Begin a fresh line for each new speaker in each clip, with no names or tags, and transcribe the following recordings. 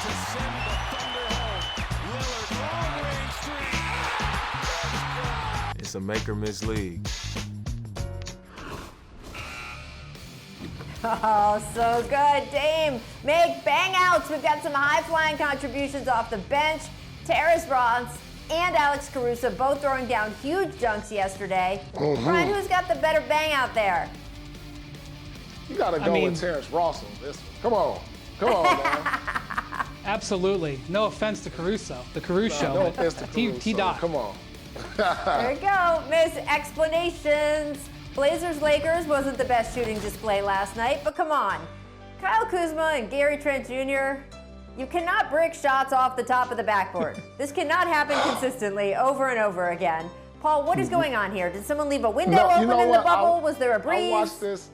to send the thunder home. Lillard, long range three.
It's a make or miss league.
Oh, so good. Dame, make bang outs. We've got some high-flying contributions off the bench. Terrence and Alex Caruso both throwing down huge dunks yesterday. Brian, who's got the better bang out there?
You got to go with Terrence Ross on this one. Come on, man.
Absolutely. No offense to Caruso, the Caruso.
No offense to Caruso.
T-Dot.
Come on.
There you go. Miss explanations. Blazers-Lakers wasn't the best shooting display last night, but come on. Kyle Kuzma and Trent Jr., you cannot brick shots off the top of the backboard. This cannot happen consistently over and over again. Paul, what is going on here? Did someone leave a window open in the bubble? Was there a breeze?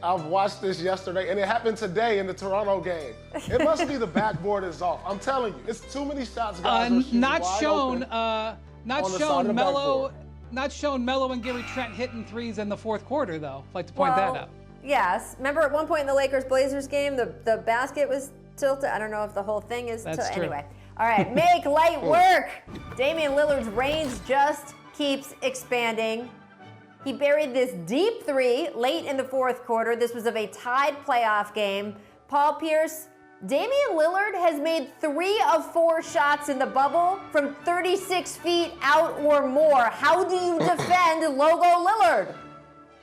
I've watched this yesterday, and it happened today in the Toronto game. It must be the backboard is off. I'm telling you, it's too many shots guys are shooting
not
wide
shown.
open
Not shown Melo. Not shown Melo and Gary Trent hitting threes in the fourth quarter, though. I'd like to point that out.
Yes. Remember at one point in the Lakers-Blazers game, the basket was tilted. I don't know if the whole thing is tilted. Anyway. All right. Make light work. Damian Lillard's range just keeps expanding. He buried this deep three late in the fourth quarter. This was of a tied playoff game. Paul Pierce, Damian Lillard has made 3 of 4 shots in the bubble from 36 feet out or more. How do you defend Logo Lillard?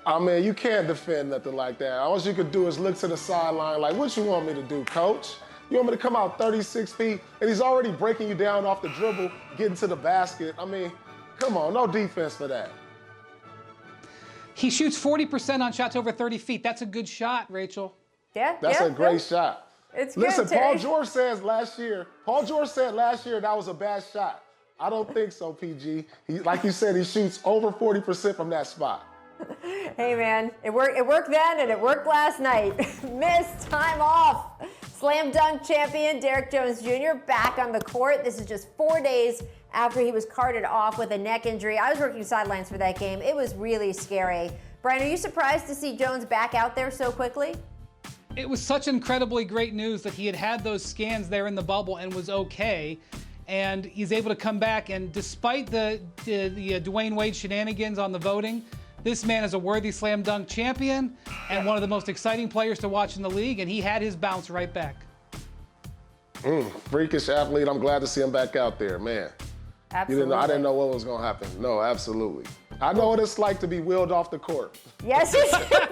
I mean, you can't defend nothing like that. All you could do is look to the sideline like, what you want me to do, coach? You want me to come out 36 feet, and he's already breaking you down off the dribble, getting to the basket. I mean, come on, no defense for that.
He shoots 40% on shots over 30 feet. That's a good shot, Rachel.
Yeah,
That's a great shot.
It's
Listen,
good,
Paul George said last year that was a bad shot. I don't think so, PG. Like you said, he shoots over 40% from that spot.
Hey, man, it worked then, and it worked last night. Missed time off. Slam dunk champion Derrick Jones Jr. back on the court. This is just 4 days after he was carted off with a neck injury. I was working sidelines for that game. It was really scary. Brian, are you surprised to see Jones back out there so quickly?
It was such incredibly great news that he had those scans there in the bubble and was okay. And he's able to come back. And despite the Dwayne Wade shenanigans on the voting, this man is a worthy slam dunk champion and one of the most exciting players to watch in the league. And he had his bounce right back.
Freakish athlete. I'm glad to see him back out there, man.
Absolutely.
I didn't know what was going to happen. No, absolutely. I know what it's like to be wheeled off the court.
Yes, you did.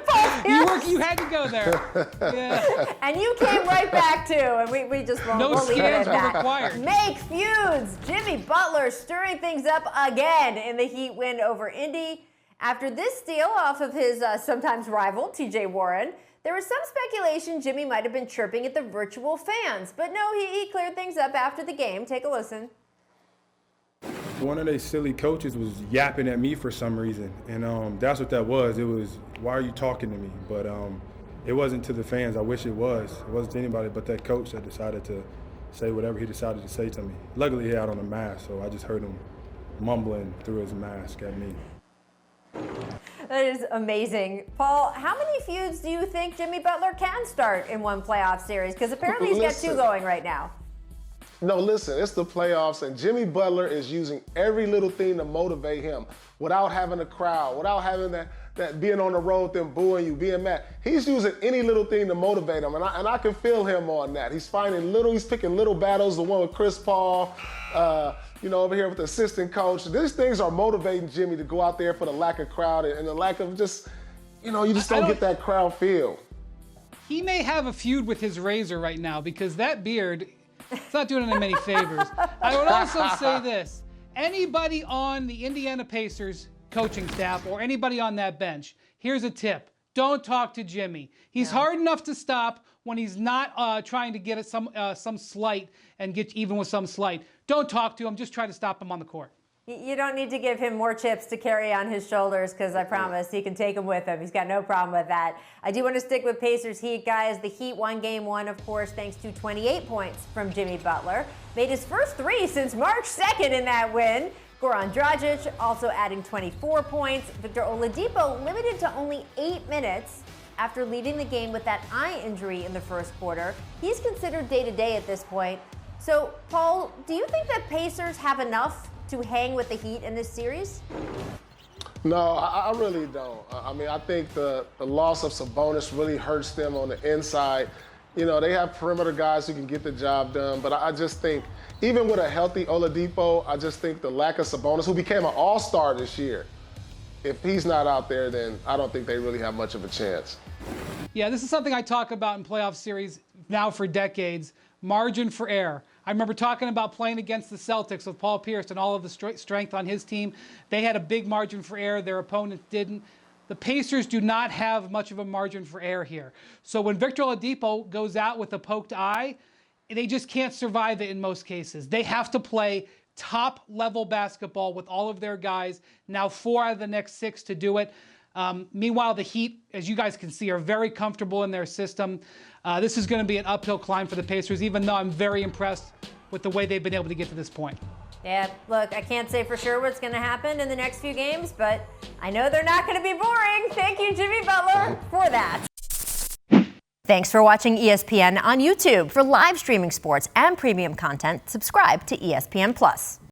You had to go there. Yeah.
And you came right back too, and we just won't leave it at that.
Required.
Make feuds. Jimmy Butler stirring things up again in the Heat win over Indy. After this steal off of his sometimes rival, TJ Warren, there was some speculation Jimmy might have been chirping at the virtual fans. But no, he cleared things up after the game. Take a listen.
One of their silly coaches was yapping at me for some reason, and that's what that was. It was, why are you talking to me? But it wasn't to the fans. I wish it was. It wasn't to anybody but that coach that decided to say whatever he decided to say to me. Luckily, he had on a mask, so I just heard him mumbling through his mask at me.
That is amazing. Paul, how many feuds do you think Jimmy Butler can start in one playoff series? Because apparently he's got 2 going right now.
No, listen, it's the playoffs, and Jimmy Butler is using every little thing to motivate him without having a crowd, without having that being on the road, them booing you, being mad. He's using any little thing to motivate him, and I can feel him on that. He's picking little battles, the one with Chris Paul, over here with the assistant coach. These things are motivating Jimmy to go out there for the lack of crowd and the lack of just, you just don't get that crowd feel.
He may have a feud with his razor right now because that beard, it's not doing him many favors. I would also say this. Anybody on the Indiana Pacers coaching staff or anybody on that bench, here's a tip. Don't talk to Jimmy. He's hard enough to stop when he's not trying to get at some slight and get even with some slight. Don't talk to him. Just try to stop him on the court.
You don't need to give him more chips to carry on his shoulders because I promise he can take them with him. He's got no problem with that. I do want to stick with Pacers Heat, guys. The Heat won Game 1, of course, thanks to 28 points from Jimmy Butler. Made his first 3 since March 2nd in that win. Goran Dragic also adding 24 points. Victor Oladipo limited to only 8 minutes. after leaving the game with that eye injury in the first quarter. He's considered day-to-day at this point. So, Paul, do you think that Pacers have enough to hang with the Heat in this series?
No, I really don't. I mean, I think the loss of Sabonis really hurts them on the inside. You know, they have perimeter guys who can get the job done, but I just think, even with a healthy Oladipo, I just think the lack of Sabonis, who became an all-star this year, if he's not out there, then I don't think they really have much of a chance.
Yeah, this is something I talk about in playoff series now for decades, margin for error. I remember talking about playing against the Celtics with Paul Pierce and all of the strength on his team. They had a big margin for error. Their opponents didn't. The Pacers do not have much of a margin for error here. So when Victor Oladipo goes out with a poked eye, they just can't survive it in most cases. They have to play top-level basketball with all of their guys. Now 4 out of the next 6 to do it. Meanwhile, the Heat, as you guys can see, are very comfortable in their system. This is going to be an uphill climb for the Pacers, even though I'm very impressed with the way they've been able to get to this point.
Yeah, look, I can't say for sure what's going to happen in the next few games, but I know they're not going to be boring. Thank you, Jimmy Butler, for that. Thanks for watching ESPN on YouTube. For live streaming sports and premium content, subscribe to ESPN+.